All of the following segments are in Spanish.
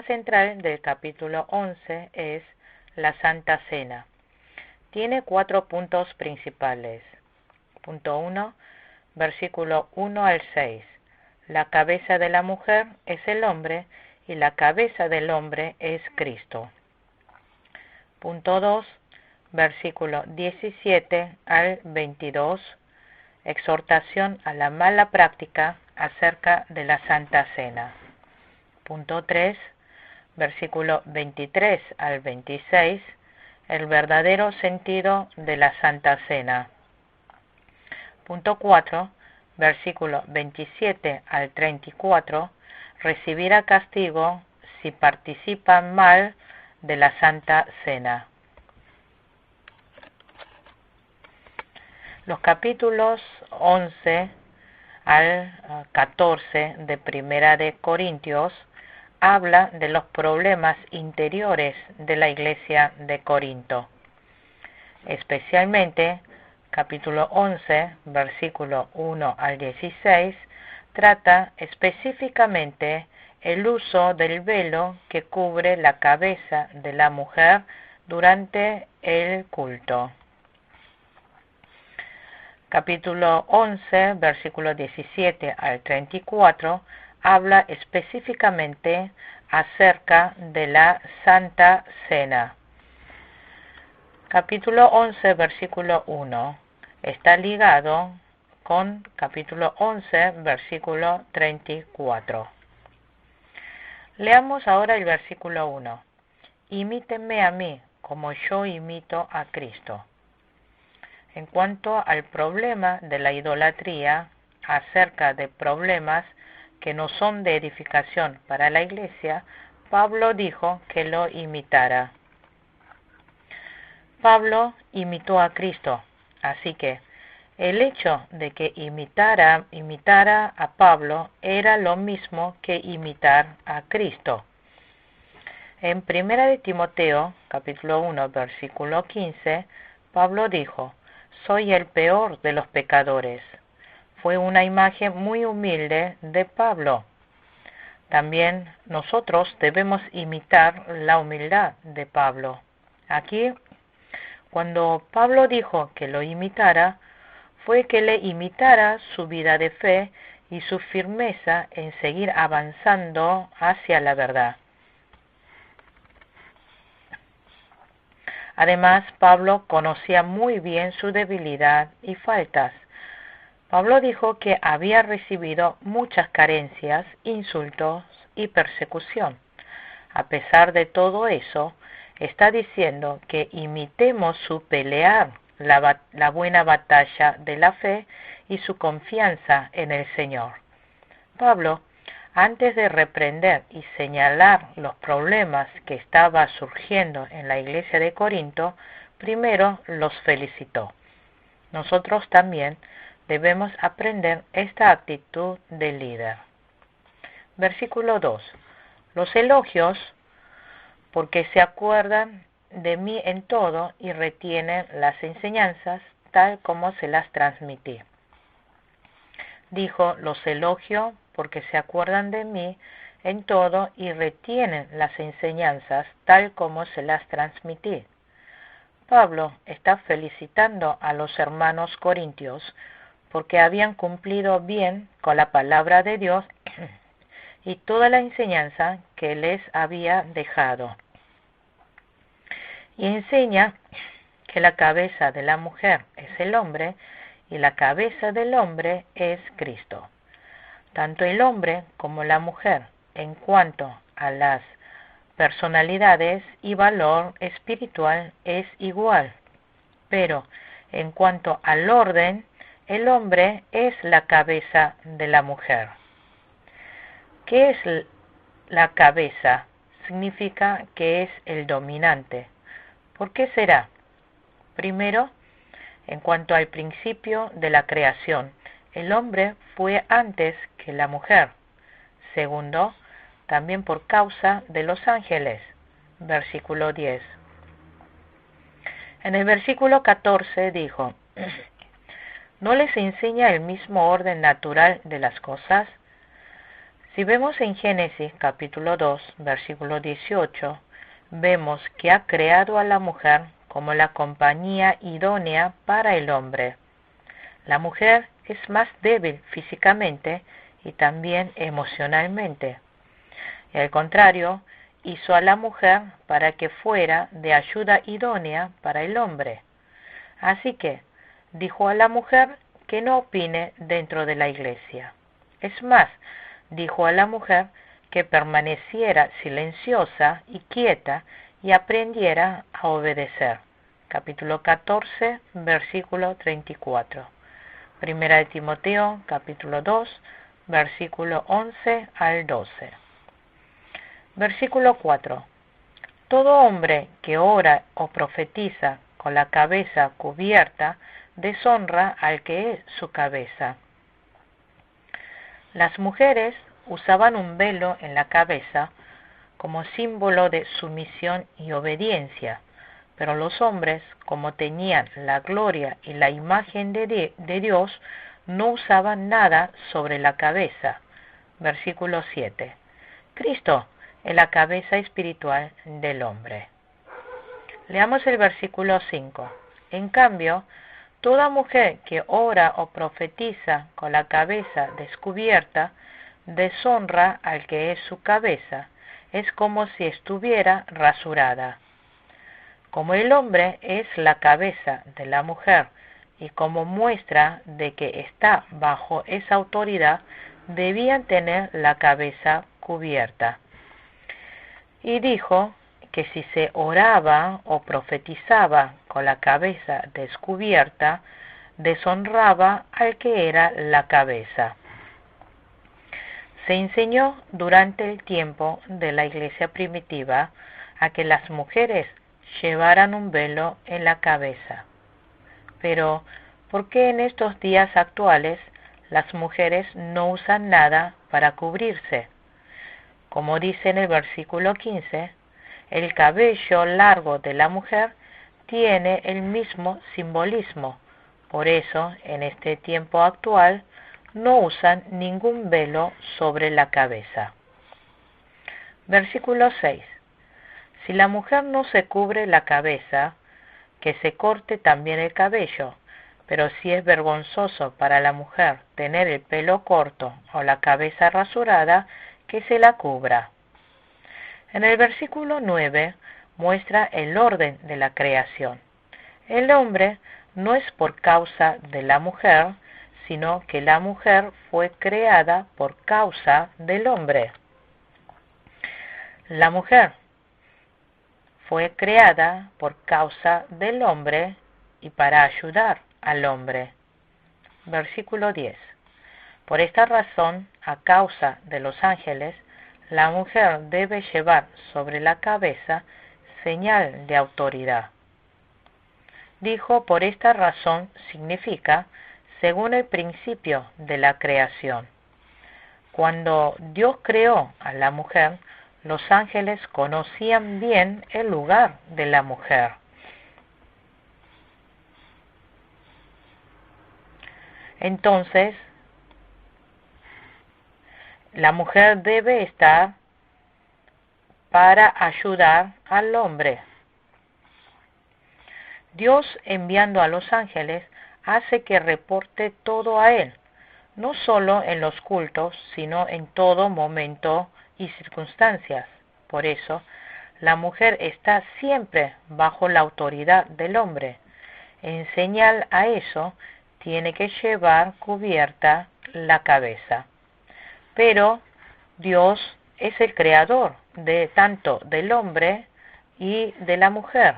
tema central del capítulo 11 es la Santa Cena. Tiene 4 puntos principales. Punto 1, versículo 1 al 6. La cabeza de la mujer es el hombre y la cabeza del hombre es Cristo. Punto 2, versículo 17 al 22. Exhortación a la mala práctica acerca de la Santa Cena. Punto 3, versículo 23 al 26. El verdadero sentido de la Santa Cena. Punto 4, versículo 27 al 34. Recibirá castigo si participan mal de la Santa Cena. Los capítulos 11 al 14 de Primera de Corintios habla de los problemas interiores de la iglesia de Corinto. Especialmente, capítulo 11, versículo 1 al 16, trata específicamente el uso del velo que cubre la cabeza de la mujer durante el culto. Capítulo 11, versículo 17 al 34, habla específicamente acerca de la Santa Cena. Capítulo 11, versículo 1, está ligado con capítulo 11, versículo 34. Leamos ahora el versículo 1. Imítenme a mí, como yo imito a Cristo. En cuanto al problema de la idolatría, acerca de problemas que no son de edificación para la iglesia, Pablo dijo que lo imitara. Pablo imitó a Cristo, así que el hecho de que imitara a Pablo era lo mismo que imitar a Cristo. En 1 de Timoteo, capítulo 1, versículo 15, Pablo dijo: soy el peor de los pecadores. Fue una imagen muy humilde de Pablo. También nosotros debemos imitar la humildad de Pablo. Aquí, cuando Pablo dijo que lo imitara, fue que le imitara su vida de fe y su firmeza en seguir avanzando hacia la verdad. Además, Pablo conocía muy bien su debilidad y faltas. Pablo dijo que había recibido muchas carencias, insultos y persecución. A pesar de todo eso, está diciendo que imitemos su pelear la buena batalla de la fe y su confianza en el Señor. Pablo, antes de reprender y señalar los problemas que estaba surgiendo en la iglesia de Corinto, primero los felicitó. Nosotros también debemos aprender esta actitud de líder. Versículo 2. Los elogios, porque se acuerdan de mí en todo y retienen las enseñanzas tal como se las transmití. Dijo, los elogio porque se acuerdan de mí en todo y retienen las enseñanzas tal como se las transmití. Pablo está felicitando a los hermanos corintios porque habían cumplido bien con la palabra de Dios y toda la enseñanza que les había dejado. Y enseña que la cabeza de la mujer es el hombre y la cabeza del hombre es Cristo. Tanto el hombre como la mujer, en cuanto a las personalidades y valor espiritual, es igual. Pero en cuanto al orden, el hombre es la cabeza de la mujer. ¿Qué es la cabeza? Significa que es el dominante. ¿Por qué será? Primero, en cuanto al principio de la creación, el hombre fue antes que la mujer. Segundo, también por causa de los ángeles. Versículo 10. En el versículo 14 dijo: ¿no les enseña el mismo orden natural de las cosas? Si vemos en Génesis capítulo 2, versículo 18, vemos que ha creado a la mujer como la compañía idónea para el hombre. La mujer es más débil físicamente y también emocionalmente. Y al contrario, hizo a la mujer para que fuera de ayuda idónea para el hombre. Así que dijo a la mujer que no opine dentro de la iglesia. Es más, dijo a la mujer que permaneciera silenciosa y quieta y aprendiera a obedecer. Capítulo 14, versículo 34. Primera de Timoteo, capítulo 2, versículo 11 al 12. Versículo 4. Todo hombre que ora o profetiza con la cabeza cubierta deshonra al que es su cabeza. Las mujeres usaban un velo en la cabeza como símbolo de sumisión y obediencia, pero los hombres, como tenían la gloria y la imagen de Dios, no usaban nada sobre la cabeza. Versículo 7. Cristo es la cabeza espiritual del hombre. Leamos el versículo 5. En cambio, toda mujer que ora o profetiza con la cabeza descubierta deshonra al que es su cabeza, es como si estuviera rasurada. Como el hombre es la cabeza de la mujer y como muestra de que está bajo esa autoridad, debían tener la cabeza cubierta. Y dijo que si se oraba o profetizaba con la cabeza descubierta, deshonraba al que era la cabeza. Se enseñó durante el tiempo de la iglesia primitiva a que las mujeres llevaran un velo en la cabeza. Pero, ¿por qué en estos días actuales las mujeres no usan nada para cubrirse? Como dice en el versículo 15, el cabello largo de la mujer tiene el mismo simbolismo. Por eso, en este tiempo actual, no usan ningún velo sobre la cabeza. Versículo 6. Si la mujer no se cubre la cabeza, que se corte también el cabello, pero si es vergonzoso para la mujer tener el pelo corto o la cabeza rasurada, que se la cubra. En el versículo 9 muestra el orden de la creación. El hombre no es por causa de la mujer, sino que la mujer fue creada por causa del hombre. La mujer fue creada por causa del hombre y para ayudar al hombre. Versículo 10. Por esta razón, a causa de los ángeles, la mujer debe llevar sobre la cabeza señal de autoridad. Dijo, por esta razón significa según el principio de la creación. Cuando Dios creó a la mujer, los ángeles conocían bien el lugar de la mujer. Entonces, la mujer debe estar para ayudar al hombre. Dios, enviando a los ángeles, hace que reporte todo a él, no solo en los cultos, sino en todo momento y circunstancias. Por eso, la mujer está siempre bajo la autoridad del hombre. En señal a eso, tiene que llevar cubierta la cabeza. Pero Dios es el creador de tanto del hombre y de la mujer.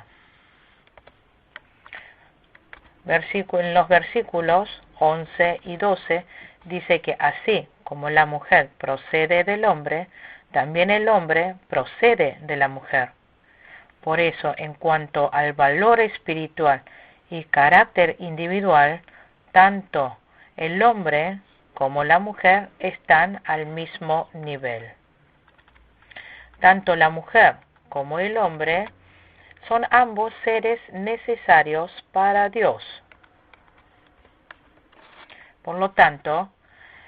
En los versículos 11 y 12 dice que así como la mujer procede del hombre, también el hombre procede de la mujer. Por eso, en cuanto al valor espiritual y carácter individual, tanto el hombre como la mujer están al mismo nivel. Tanto la mujer como el hombre son ambos seres necesarios para Dios. Por lo tanto,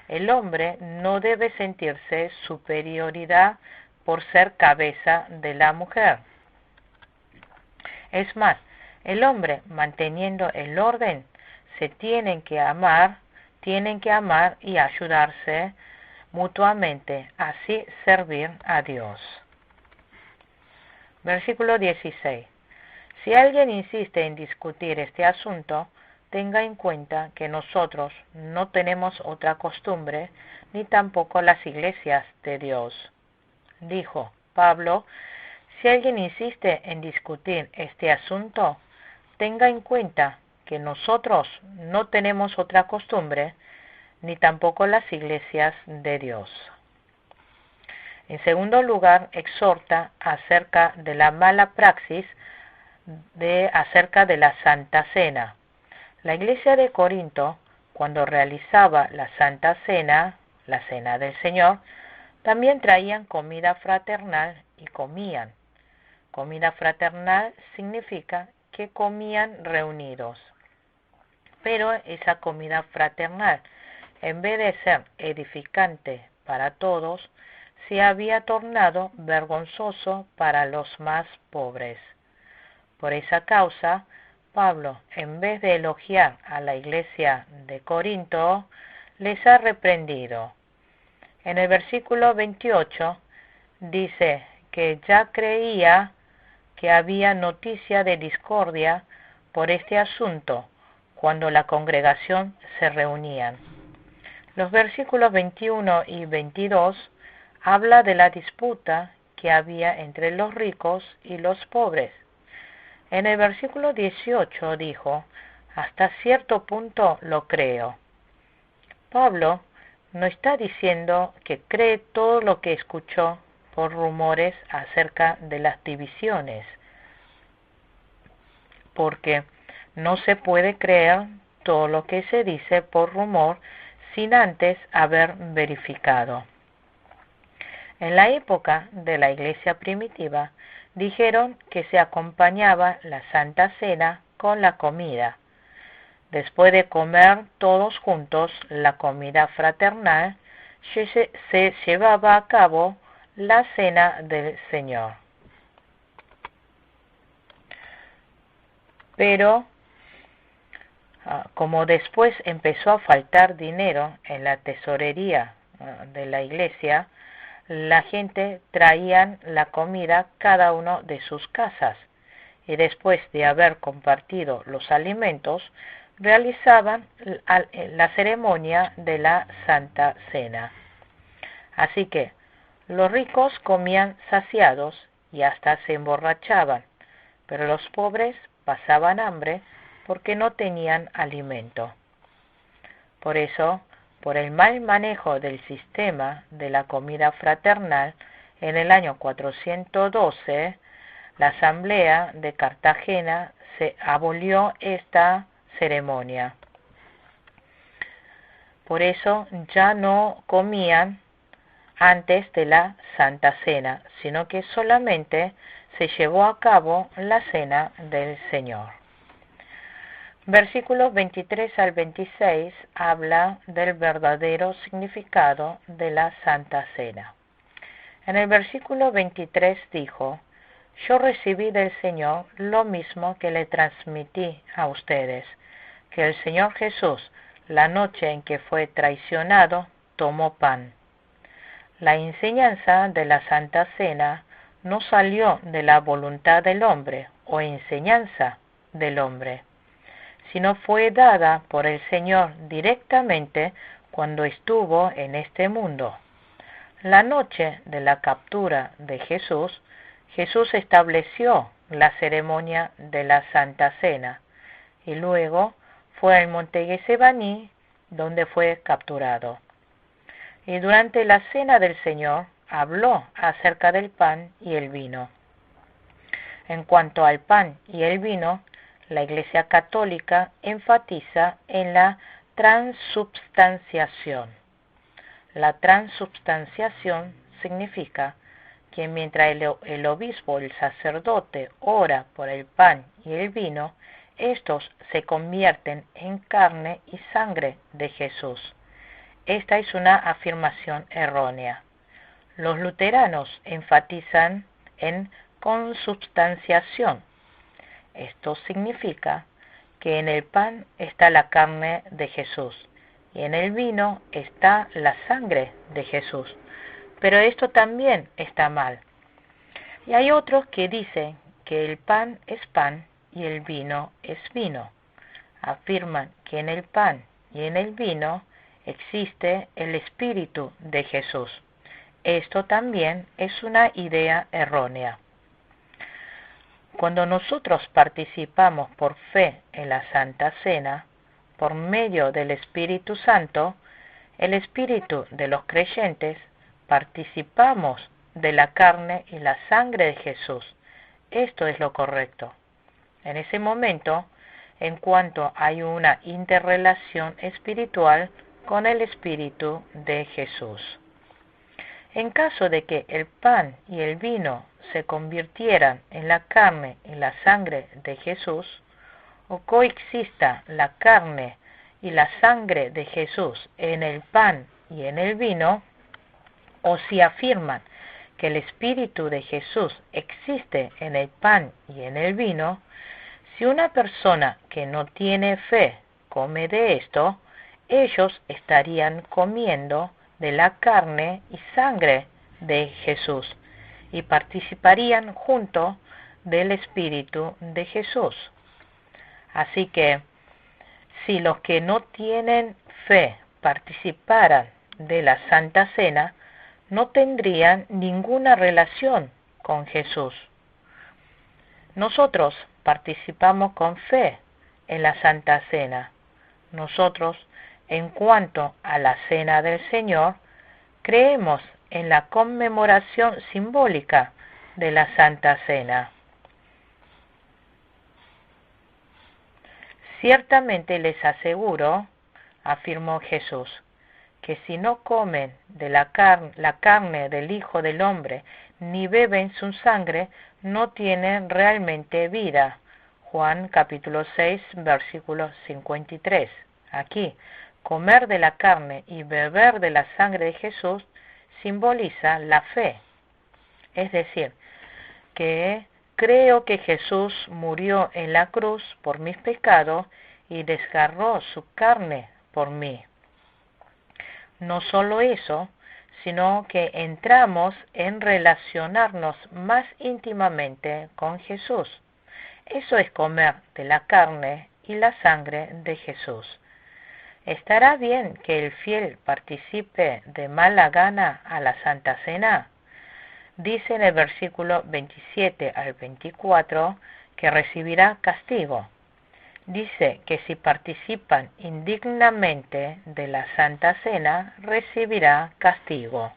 El hombre no debe sentirse superioridad por ser cabeza de la mujer. Es más, el hombre, manteniendo el orden, se tienen que amar y ayudarse mutuamente, así servir a Dios. Versículo 16. Si alguien insiste en discutir este asunto, tenga en cuenta que nosotros no tenemos otra costumbre, ni tampoco las iglesias de Dios. Dijo Pablo, si alguien insiste en discutir este asunto, tenga en cuenta que nosotros no tenemos otra costumbre, ni tampoco las iglesias de Dios. En segundo lugar, exhorta acerca de la mala praxis acerca de la Santa Cena. La iglesia de Corinto, cuando realizaba la Santa Cena, la Cena del Señor, también traían comida fraternal y comían. Comida fraternal significa que comían reunidos. Pero esa comida fraternal, en vez de ser edificante para todos, se había tornado vergonzoso para los más pobres. Por esa causa, Pablo, en vez de elogiar a la iglesia de Corinto, les ha reprendido. En el versículo 28 dice que ya creía que había noticia de discordia por este asunto cuando la congregación se reunían. Los versículos 21 y 22 habla de la disputa que había entre los ricos y los pobres. En el versículo 18 dijo, hasta cierto punto lo creo. Pablo no está diciendo que cree todo lo que escuchó por rumores acerca de las divisiones, porque no se puede creer todo lo que se dice por rumor sin antes haber verificado. En la época de la iglesia primitiva, dijeron que se acompañaba la Santa Cena con la comida. Después de comer todos juntos la comida fraternal, se llevaba a cabo la Cena del Señor. Pero, como después empezó a faltar dinero en la tesorería de la iglesia, la gente traían la comida cada uno de sus casas y después de haber compartido los alimentos, realizaban la ceremonia de la Santa Cena. Así que los ricos comían saciados y hasta se emborrachaban, pero los pobres pasaban hambre porque no tenían alimento. Por eso, por el mal manejo del sistema de la comida fraternal, en el año 412, la Asamblea de Cartagena se abolió esta ceremonia. Por eso ya no comían antes de la Santa Cena, sino que solamente se llevó a cabo la Cena del Señor. Versículos 23 al 26 habla del verdadero significado de la Santa Cena. En el versículo 23 dijo, yo recibí del Señor lo mismo que le transmití a ustedes, que el Señor Jesús, la noche en que fue traicionado, tomó pan. La enseñanza de la Santa Cena no salió de la voluntad del hombre o enseñanza del hombre, sino fue dada por el Señor directamente cuando estuvo en este mundo. La noche de la captura de Jesús, Jesús estableció la ceremonia de la Santa Cena y luego fue al monte Getsemaní donde fue capturado. Y durante la cena del Señor habló acerca del pan y el vino. En cuanto al pan y el vino, la Iglesia Católica enfatiza en la transubstanciación. La transubstanciación significa que mientras el obispo o el sacerdote ora por el pan y el vino, estos se convierten en carne y sangre de Jesús. esta es una afirmación errónea. Los luteranos enfatizan en consubstanciación. Esto significa que en el pan está la carne de Jesús y en el vino está la sangre de Jesús. Pero esto también está mal. Y hay otros que dicen que el pan es pan y el vino es vino. Afirman que en el pan y en el vino existe el Espíritu de Jesús. Esto también es una idea errónea. Cuando nosotros participamos por fe en la Santa Cena, por medio del Espíritu Santo, el Espíritu de los creyentes, participamos de la carne y la sangre de Jesús. Esto es lo correcto. En ese momento, en cuanto hay una interrelación espiritual con el Espíritu de Jesús. En caso de que el pan y el vino se convirtieran en la carne y la sangre de Jesús, o coexista la carne y la sangre de Jesús en el pan y en el vino, o si afirman que el Espíritu de Jesús existe en el pan y en el vino, si una persona que no tiene fe come de esto, ellos estarían comiendo de la carne y sangre de Jesús y participarían junto del Espíritu de Jesús. Así que, si los que no tienen fe participaran de la Santa Cena, no tendrían ninguna relación con Jesús. Nosotros participamos con fe en la Santa Cena. Nosotros, en cuanto a la Cena del Señor, creemos en la conmemoración simbólica de la Santa Cena. Ciertamente les aseguro, afirmó Jesús, que si no comen de la carne del Hijo del Hombre, ni beben su sangre, no tienen realmente vida. Juan capítulo 6, versículo 53. Aquí, comer de la carne y beber de la sangre de Jesús simboliza la fe. Es decir, que creo que Jesús murió en la cruz por mis pecados y desgarró su carne por mí. No solo eso, sino que entramos en relacionarnos más íntimamente con Jesús. Eso es comer de la carne y la sangre de Jesús. ¿Estará bien que el fiel participe de mala gana a la Santa Cena? Dice en el versículo 27 al 24 que recibirá castigo. Dice que si participan indignamente de la Santa Cena, recibirá castigo.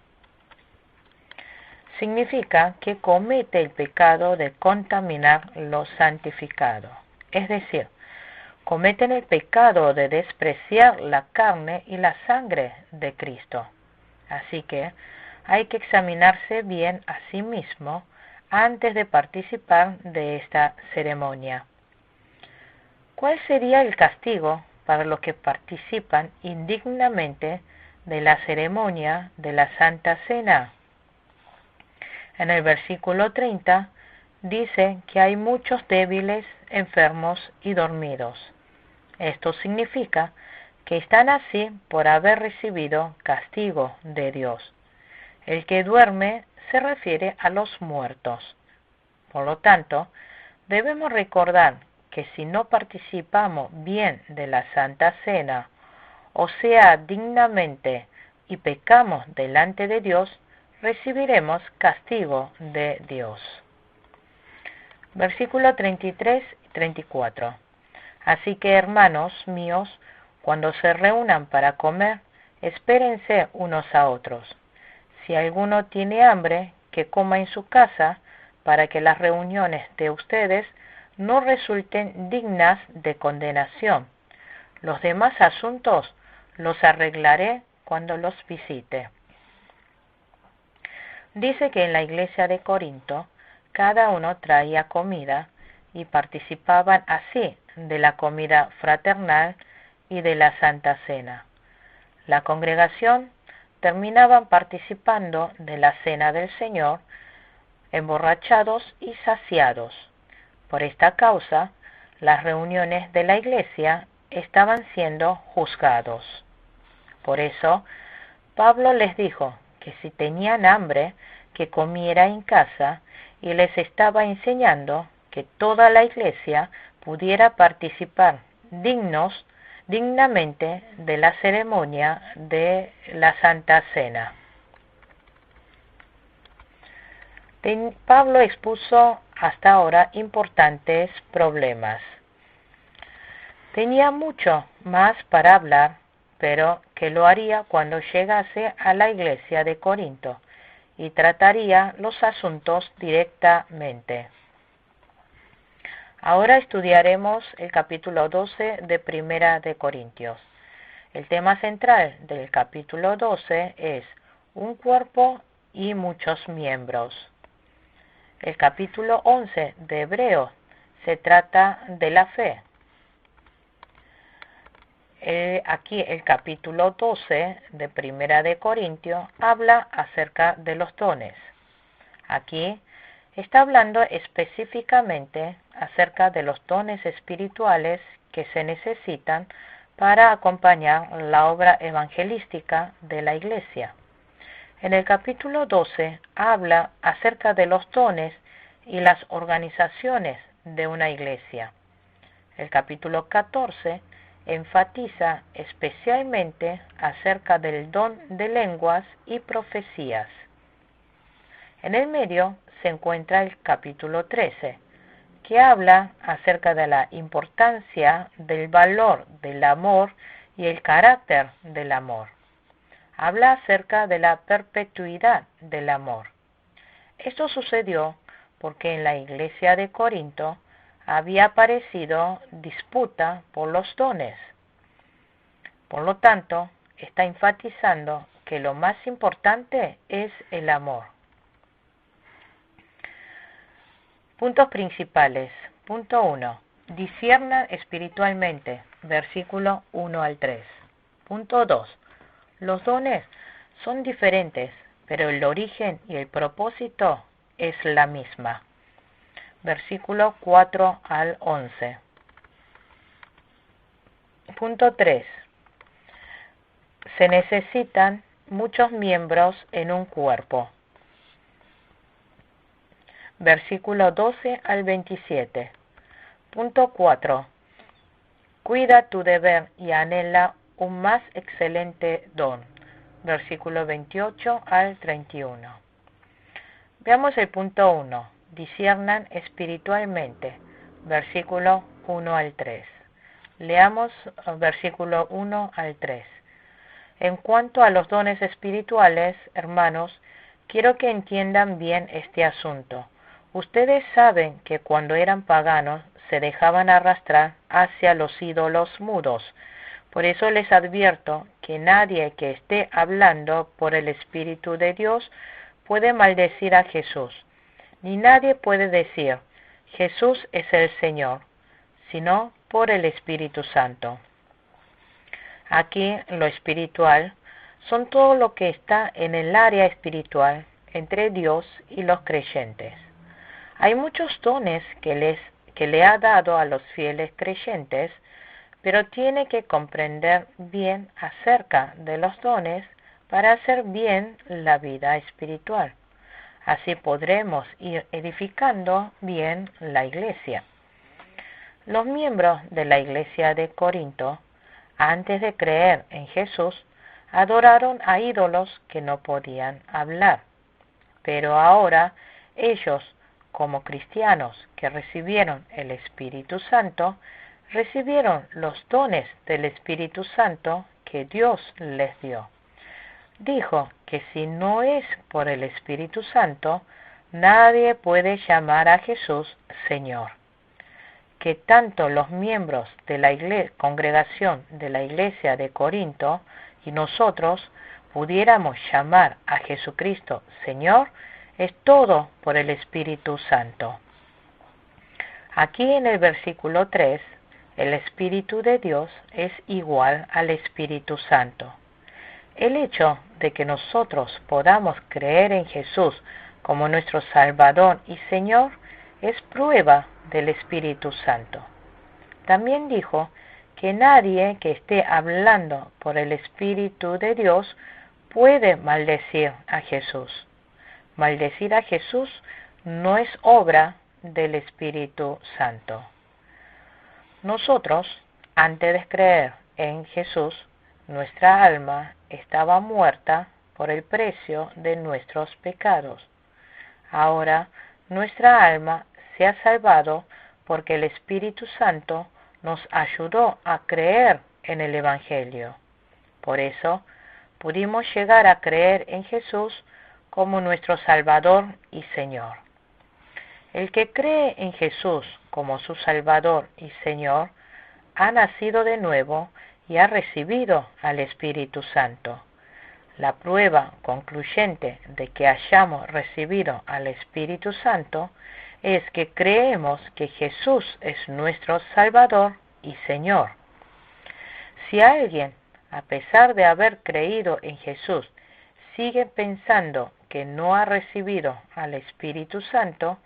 Significa que comete el pecado de contaminar lo santificado. Es decir, cometen el pecado de despreciar la carne y la sangre de Cristo. Así que hay que examinarse bien a sí mismo antes de participar de esta ceremonia. ¿Cuál sería el castigo para los que participan indignamente de la ceremonia de la Santa Cena? En el versículo 30 dice que hay muchos débiles, enfermos y dormidos. Esto significa que están así por haber recibido castigo de Dios. El que duerme se refiere a los muertos. Por lo tanto, debemos recordar que si no participamos bien de la Santa Cena, o sea, dignamente, y pecamos delante de Dios, recibiremos castigo de Dios. Versículo 33 y 34. Así que, hermanos míos, cuando se reúnan para comer, espérense unos a otros. Si alguno tiene hambre, que coma en su casa, para que las reuniones de ustedes no resulten dignas de condenación. Los demás asuntos los arreglaré cuando los visite. Dice que en la iglesia de Corinto cada uno traía comida y participaban así de la comida fraternal y de la Santa Cena. La congregación terminaban participando de la cena del Señor, emborrachados y saciados. Por esta causa, las reuniones de la iglesia estaban siendo juzgados. Por eso, Pablo les dijo que si tenían hambre, que comiera en casa, y les estaba enseñando que toda la iglesia pudiera participar dignamente de la ceremonia de la Santa Cena. Pablo expuso hasta ahora importantes problemas. Tenía mucho más para hablar, pero que lo haría cuando llegase a la iglesia de Corinto y trataría los asuntos directamente. Ahora estudiaremos el capítulo 12 de Primera de Corintios. El tema central del capítulo 12 es un cuerpo y muchos miembros. El capítulo 11 de Hebreos se trata de la fe. Aquí el capítulo 12 de Primera de Corintios habla acerca de los dones. Aquí está hablando específicamente acerca de los dones espirituales que se necesitan para acompañar la obra evangelística de la iglesia. En el capítulo 12 habla acerca de los dones y las organizaciones de una iglesia. El capítulo 14 enfatiza especialmente acerca del don de lenguas y profecías. En el medio se encuentra el capítulo 13, que habla acerca de la importancia del valor del amor y el carácter del amor. Habla acerca de la perpetuidad del amor. Esto sucedió porque en la iglesia de Corinto había aparecido disputa por los dones. Por lo tanto, está enfatizando que lo más importante es el amor. Puntos principales. Punto 1. Disciernan espiritualmente. Versículo 1 al 3. Punto 2. Los dones son diferentes, pero el origen y el propósito es la misma. Versículo 4 al 11. Punto 3. Se necesitan muchos miembros en un cuerpo. Versículo 12 al 27. Punto 4. Cuida tu deber y anhela un más excelente don. Versículo 28 al 31. Veamos el punto 1. Disciernan espiritualmente. Versículo 1 al 3. Leamos versículo 1 al 3. En cuanto a los dones espirituales, hermanos, quiero que entiendan bien este asunto. Ustedes saben que cuando eran paganos se dejaban arrastrar hacia los ídolos mudos. Por eso les advierto que nadie que esté hablando por el Espíritu de Dios puede maldecir a Jesús, ni nadie puede decir, Jesús es el Señor, sino por el Espíritu Santo. Aquí lo espiritual son todo lo que está en el área espiritual entre Dios y los creyentes. Hay muchos dones que le ha dado a los fieles creyentes, pero tiene que comprender bien acerca de los dones para hacer bien la vida espiritual. Así podremos ir edificando bien la iglesia. Los miembros de la iglesia de Corinto, antes de creer en Jesús, adoraron a ídolos que no podían hablar. Pero ahora ellos, como cristianos que recibieron el Espíritu Santo, recibieron los dones del Espíritu Santo que Dios les dio. Dijo que si no es por el Espíritu Santo, nadie puede llamar a Jesús Señor. Que tanto los miembros de la congregación de la iglesia de Corinto y nosotros pudiéramos llamar a Jesucristo Señor es todo por el Espíritu Santo. Aquí en el versículo 3, el Espíritu de Dios es igual al Espíritu Santo. El hecho de que nosotros podamos creer en Jesús como nuestro Salvador y Señor es prueba del Espíritu Santo. También dijo que nadie que esté hablando por el Espíritu de Dios puede maldecir a Jesús. Maldecir a Jesús no es obra del Espíritu Santo. Nosotros, antes de creer en Jesús, nuestra alma estaba muerta por el precio de nuestros pecados. Ahora nuestra alma se ha salvado porque el Espíritu Santo nos ayudó a creer en el Evangelio. Por eso pudimos llegar a creer en Jesús como nuestro Salvador y Señor. El que cree en Jesús como su Salvador y Señor ha nacido de nuevo y ha recibido al Espíritu Santo. La prueba concluyente de que hayamos recibido al Espíritu Santo es que creemos que Jesús es nuestro Salvador y Señor. Si alguien, a pesar de haber creído en Jesús, sigue pensando que no ha recibido al Espíritu Santo,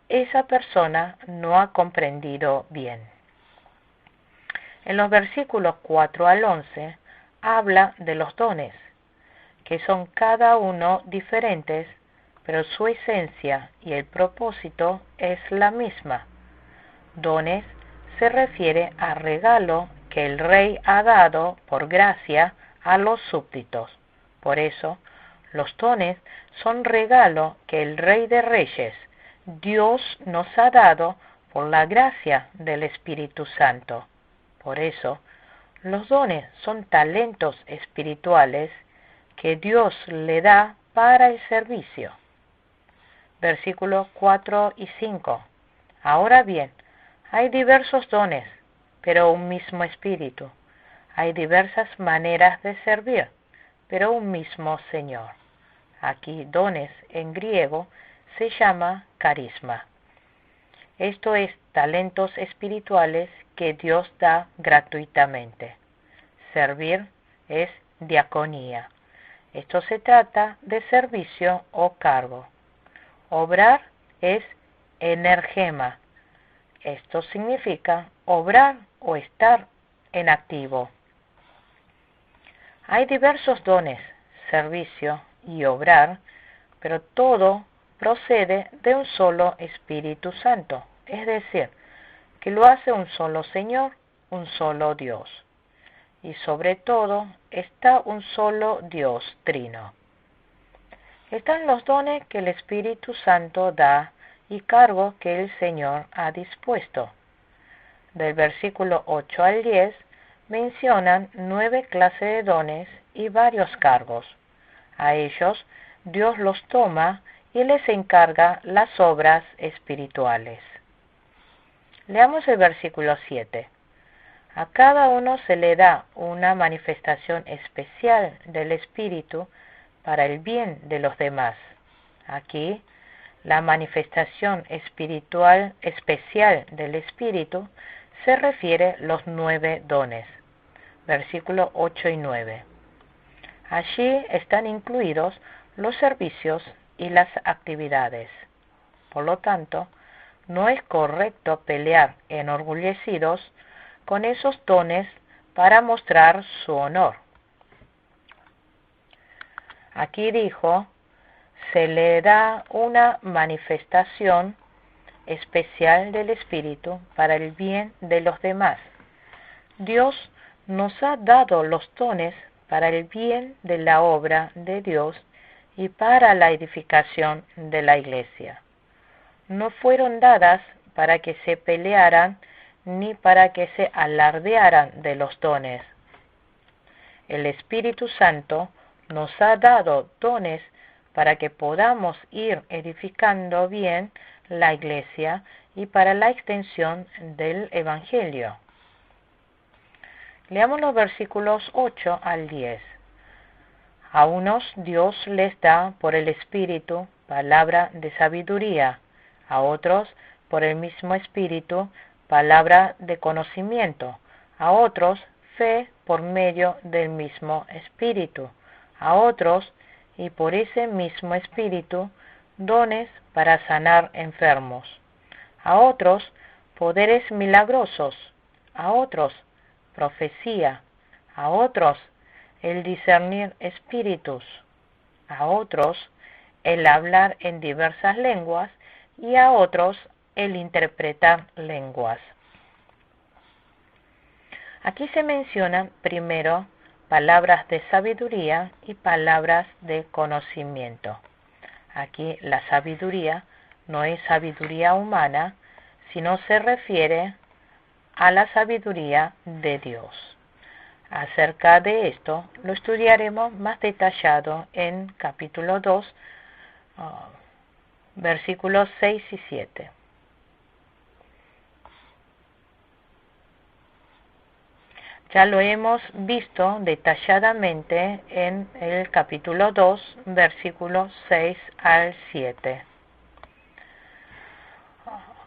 esa persona no ha comprendido bien. En los versículos 4 al 11 habla de los dones, que son cada uno diferentes, pero su esencia y el propósito es la misma. Dones se refiere a regalo que el rey ha dado por gracia a los súbditos. Por eso, los dones son regalo que el Rey de Reyes, Dios, nos ha dado por la gracia del Espíritu Santo. Por eso, los dones son talentos espirituales que Dios le da para el servicio. Versículos 4 y 5. Ahora bien, hay diversos dones, pero un mismo Espíritu. Hay diversas maneras de servir, pero un mismo Señor. Aquí dones en griego se llama carisma. Esto es talentos espirituales que Dios da gratuitamente. Servir es diaconía. Esto se trata de servicio o cargo. Obrar es energema. Esto significa obrar o estar en activo. Hay diversos dones, servicio y obrar, pero todo procede de un solo Espíritu Santo, es decir, que lo hace un solo Señor, un solo Dios. Y sobre todo está un solo Dios trino. Están los dones que el Espíritu Santo da y cargos que el Señor ha dispuesto. Del versículo 8 al 10 mencionan 9 clases de dones y varios cargos. A ellos Dios los toma y les encarga las obras espirituales. Leamos el versículo 7. A cada uno se le da una manifestación especial del Espíritu para el bien de los demás. Aquí, la manifestación espiritual especial del Espíritu se refiere a los 9 dones. Versículos 8 y 9. Allí están incluidos los servicios y las actividades. Por lo tanto, no es correcto pelear enorgullecidos con esos dones para mostrar su honor. Aquí dijo, se le da una manifestación especial del Espíritu para el bien de los demás. Dios nos ha dado los dones para el bien de la obra de Dios y para la edificación de la Iglesia. No fueron dadas para que se pelearan ni para que se alardearan de los dones. El Espíritu Santo nos ha dado dones para que podamos ir edificando bien la Iglesia y para la extensión del Evangelio. Leamos los versículos 8 al 10. A unos Dios les da por el Espíritu palabra de sabiduría, a otros por el mismo Espíritu palabra de conocimiento, a otros fe por medio del mismo Espíritu, a otros, y por ese mismo Espíritu, dones para sanar enfermos, a otros, poderes milagrosos, a otros, profecía, a otros, el discernir espíritus, a otros, el hablar en diversas lenguas, y a otros, el interpretar lenguas. Aquí se mencionan primero palabras de sabiduría y palabras de conocimiento. Aquí la sabiduría no es sabiduría humana, sino se refiere a la sabiduría de Dios. Acerca de esto lo estudiaremos más detallado en capítulo 2, versículos 6 y 7. Ya lo hemos visto detalladamente en el capítulo 2, versículos 6 al 7.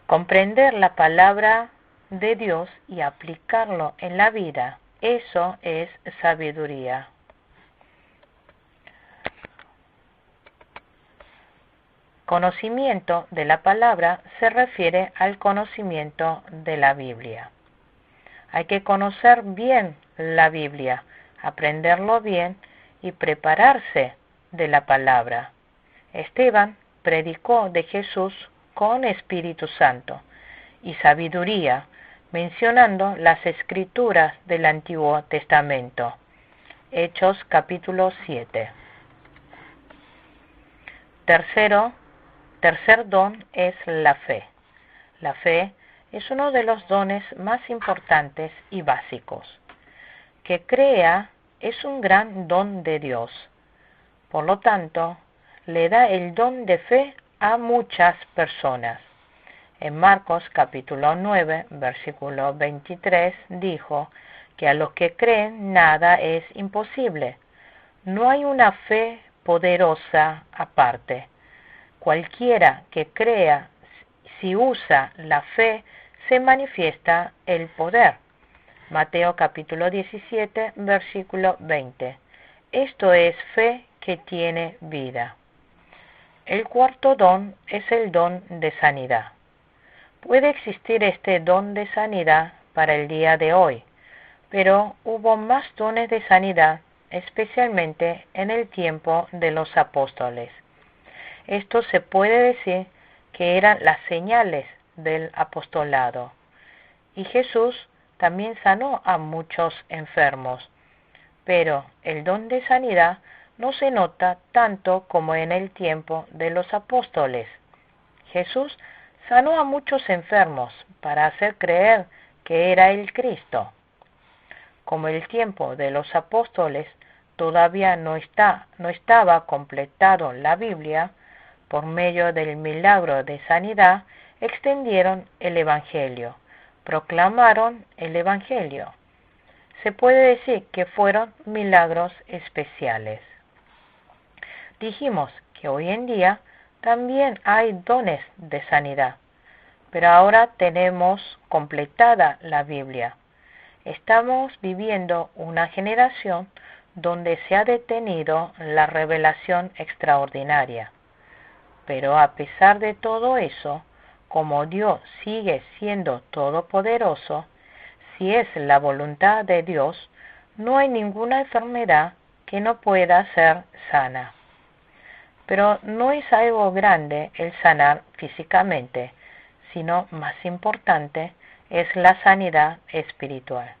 Comprender la palabra de Dios y aplicarlo en la vida, eso es sabiduría. Conocimiento de la palabra se refiere al conocimiento de la Biblia. Hay que conocer bien la Biblia, aprenderlo bien y prepararse de la palabra. Esteban predicó de Jesús con Espíritu Santo y sabiduría, mencionando las escrituras del Antiguo Testamento. Hechos capítulo 7. Tercer don es la fe. La fe es uno de los dones más importantes y básicos. Que crea es un gran don de Dios. Por lo tanto, le da el don de fe a muchas personas. En Marcos capítulo 9, versículo 23, dijo que a los que creen nada es imposible. No hay una fe poderosa aparte. Cualquiera que crea, si usa la fe, se manifiesta el poder. Mateo capítulo 17, versículo 20. Esto es fe que tiene vida. El cuarto don es el don de sanidad. Puede existir este don de sanidad para el día de hoy, pero hubo más dones de sanidad, especialmente en el tiempo de los apóstoles. Esto se puede decir que eran las señales del apostolado. Y Jesús también sanó a muchos enfermos, pero el don de sanidad no se nota tanto como en el tiempo de los apóstoles. Jesús sanó a muchos enfermos para hacer creer que era el Cristo. Como el tiempo de los apóstoles todavía no estaba completado la Biblia, por medio del milagro de sanidad, extendieron el Evangelio, proclamaron el Evangelio. Se puede decir que fueron milagros especiales. Dijimos que hoy en día también hay dones de sanidad, pero ahora tenemos completada la Biblia. Estamos viviendo una generación donde se ha detenido la revelación extraordinaria. Pero a pesar de todo eso, como Dios sigue siendo todopoderoso, si es la voluntad de Dios, no hay ninguna enfermedad que no pueda ser sana. Pero no es algo grande el sanar físicamente, sino más importante es la sanidad espiritual.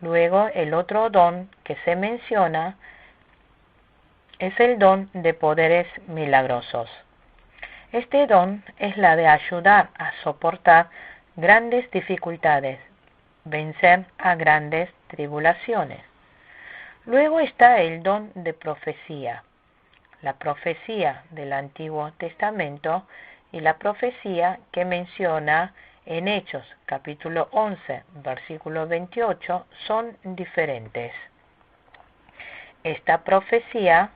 Luego, el otro don que se menciona es el don de poderes milagrosos. Este don es la de ayudar a soportar grandes dificultades, vencer a grandes tribulaciones. Luego está el don de profecía, la profecía del Antiguo Testamento y la profecía que menciona en Hechos capítulo 11, versículo 28 son diferentes. Esta profecía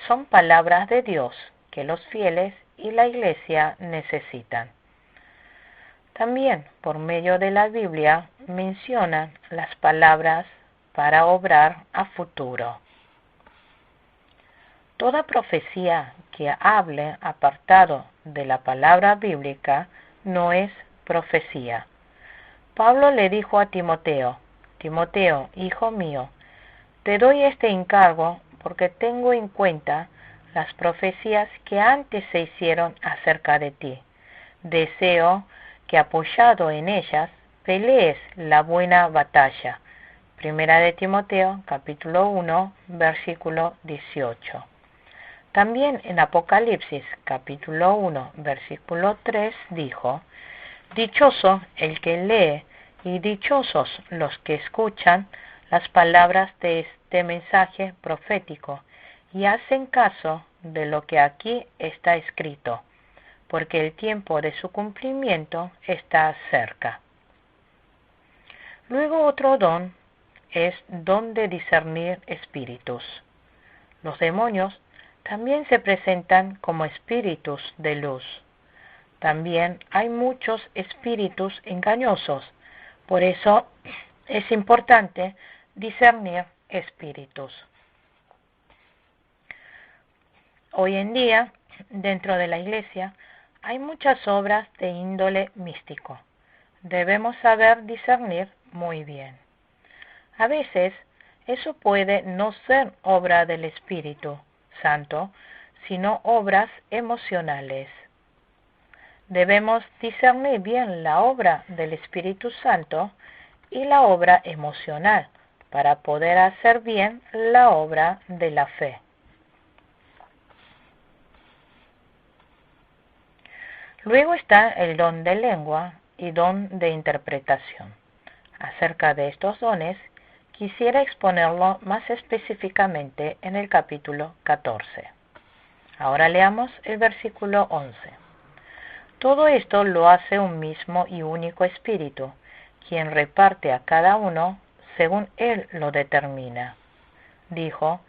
son palabras de Dios que los fieles y la Iglesia necesitan. También, por medio de la Biblia, mencionan las palabras para obrar a futuro. Toda profecía que hable apartado de la palabra bíblica no es profecía. Pablo le dijo a Timoteo: Timoteo, hijo mío, te doy este encargo porque tengo en cuenta las profecías que antes se hicieron acerca de ti. Deseo que, apoyado en ellas, pelees la buena batalla. Primera de Timoteo, capítulo 1, versículo 18. También en Apocalipsis, capítulo 1, versículo 3, dijo: Dichoso el que lee y dichosos los que escuchan las palabras de este mensaje profético y hacen caso de lo que aquí está escrito, porque el tiempo de su cumplimiento está cerca. Luego otro don es don de discernir espíritus. Los demonios también se presentan como espíritus de luz. También hay muchos espíritus engañosos, por eso es importante discernir espíritus. Hoy en día, dentro de la Iglesia, hay muchas obras de índole místico. Debemos saber discernir muy bien. A veces, eso puede no ser obra del Espíritu Santo, sino obras emocionales. Debemos discernir bien la obra del Espíritu Santo y la obra emocional para poder hacer bien la obra de la fe. Luego está el don de lengua y don de interpretación. Acerca de estos dones, quisiera exponerlo más específicamente en el capítulo 14. Ahora leamos el versículo 11. Todo esto lo hace un mismo y único Espíritu, quien reparte a cada uno según Él lo determina. Dijo: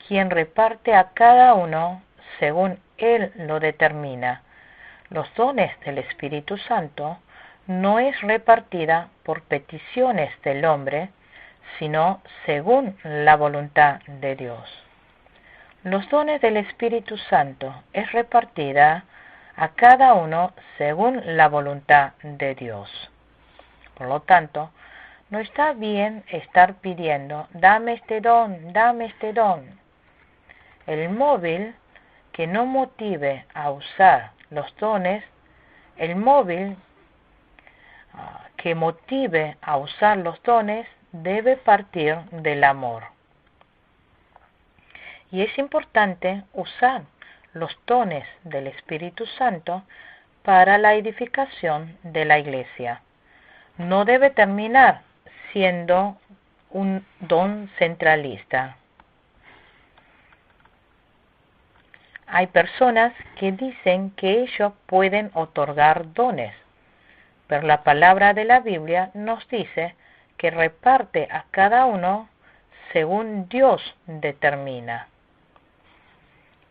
quien reparte a cada uno según Él lo determina. Los dones del Espíritu Santo no es repartida por peticiones del hombre, sino según la voluntad de Dios. Los dones del Espíritu Santo es repartida a cada uno según la voluntad de Dios. Por lo tanto, no está bien estar pidiendo: dame este don, dame este don. El móvil que no motive a usar los dones, el móvil que motive a usar los dones debe partir del amor. Y es importante usar los dones del Espíritu Santo para la edificación de la Iglesia. No debe terminar siendo un don centralista. Hay personas que dicen que ellos pueden otorgar dones, pero la palabra de la Biblia nos dice que reparte a cada uno según Dios determina.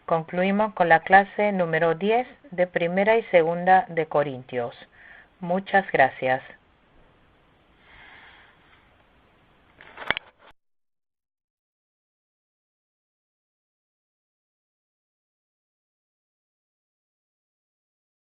Concluimos con la clase número 10 de Primera y Segunda de Corintios. Muchas gracias.